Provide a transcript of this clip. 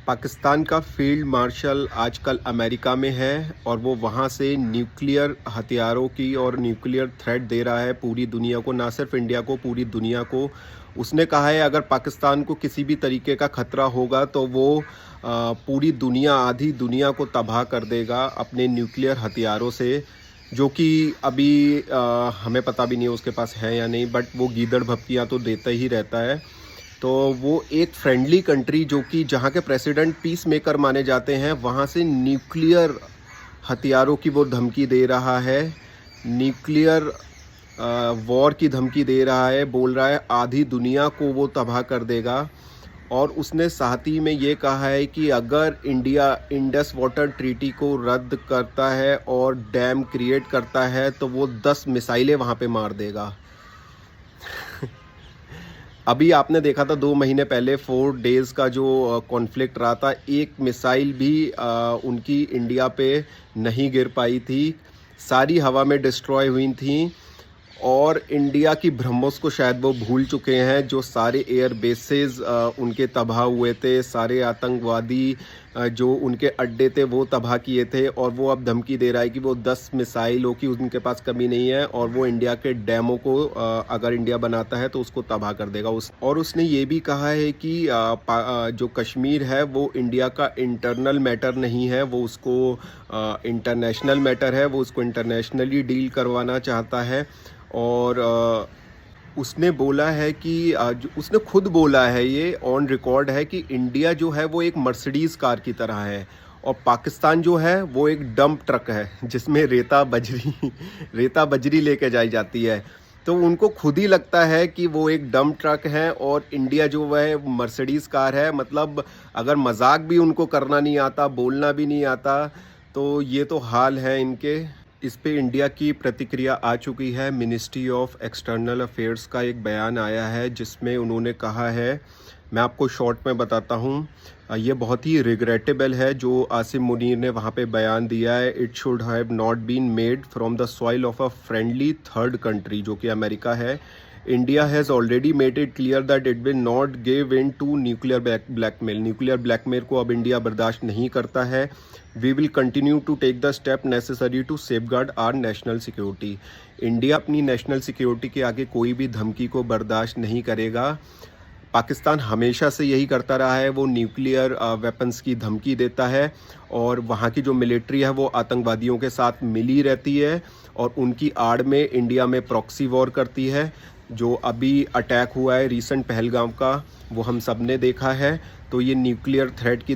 पाकिस्तान का field marshal आजकल America में है और वो वहाँ से न्यूक्लियर हथियारों की और न्यूक्लियर थ्रेट दे रहा है पूरी दुनिया को, ना सिर्फ इंडिया को, पूरी दुनिया को। उसने कहा है अगर पाकिस्तान को किसी भी तरीके का खतरा होगा तो वो पूरी दुनिया, आधी दुनिया को तबाह कर देगा अपने न्यूक्लियर हथियारों से, जो कि अभी हमें पता भी नहीं है उसके पास है या नहीं, बट वो गीदड़ भपकियाँ तो देता ही रहता है। तो वो एक फ्रेंडली कंट्री जो कि जहाँ के प्रेसिडेंट पीस मेकर माने जाते हैं, वहाँ से न्यूक्लियर हथियारों की वो धमकी दे रहा है, न्यूक्लियर वॉर की धमकी दे रहा है, बोल रहा है आधी दुनिया को वो तबाह कर देगा। और उसने साथ ही में ये कहा है कि अगर इंडिया इंडस वाटर ट्रीटी को रद्द करता है और डैम क्रिएट करता है तो वो 10 मिसाइलें वहाँ पे मार देगा। अभी आपने देखा था 2 महीने पहले 4 डेज़ का जो कॉन्फ्लिक्ट रहा था, एक मिसाइल भी उनकी इंडिया पे नहीं गिर पाई थी, सारी हवा में डिस्ट्रॉय हुई थी। और इंडिया की ब्रह्मोस को शायद वो भूल चुके हैं, जो सारे एयर बेसेस उनके तबाह हुए थे, सारे आतंकवादी जो उनके अड्डे थे वो तबाह किए थे। और वो अब धमकी दे रहा है कि वो 10 मिसाइलों की उनके पास कमी नहीं है और वो इंडिया के डैमों को अगर इंडिया बनाता है तो उसको तबाह कर देगा। और उसने ये भी कहा है कि जो कश्मीर है वो इंडिया का इंटरनल मैटर नहीं है, वो उसको इंटरनेशनल मैटर है, वो उसको इंटरनेशनली डील करवाना चाहता है। और उसने बोला है कि उसने खुद बोला है, ये ऑन रिकॉर्ड है, कि इंडिया जो है वो एक मर्सिडीज़ कार की तरह है और पाकिस्तान जो है वो एक डंप ट्रक है जिसमें रेता बजरी लेके जाई जाती है। तो उनको खुद ही लगता है कि वो एक डंप ट्रक है और इंडिया जो है मर्सिडीज़ कार है। मतलब अगर मजाक भी उनको करना नहीं आता, बोलना भी नहीं आता, तो ये तो हाल है इनके। इस पे इंडिया की प्रतिक्रिया आ चुकी है। मिनिस्ट्री ऑफ एक्सटर्नल अफेयर्स का एक बयान आया है जिसमें उन्होंने कहा है, मैं आपको शॉर्ट में बताता हूँ, ये बहुत ही रिग्रेटेबल है जो आसिम मुनीर ने वहाँ पे बयान दिया है। It should have not been made from the soil of a friendly third country, जो कि अमेरिका है। India has already made it clear that it will not give in to nuclear blackmail. Nuclear blackmail को अब India बर्दाश्त नहीं करता है। We will continue to take the step necessary to safeguard our national security. India अपनी national security के आगे कोई भी धमकी को बर्दाश्त नहीं करेगा। पाकिस्तान हमेशा से यही करता रहा है, वो न्यूक्लियर वेपन्स की धमकी देता है और वहाँ की जो मिलिट्री है वो आतंकवादियों के साथ मिली रहती है और उनकी आड़ में इंडिया में प्रॉक्सी वॉर करती है। जो अभी अटैक हुआ है रिसेंट पहलगाम का, वो हम सब ने देखा है। तो ये न्यूक्लियर थ्रेट की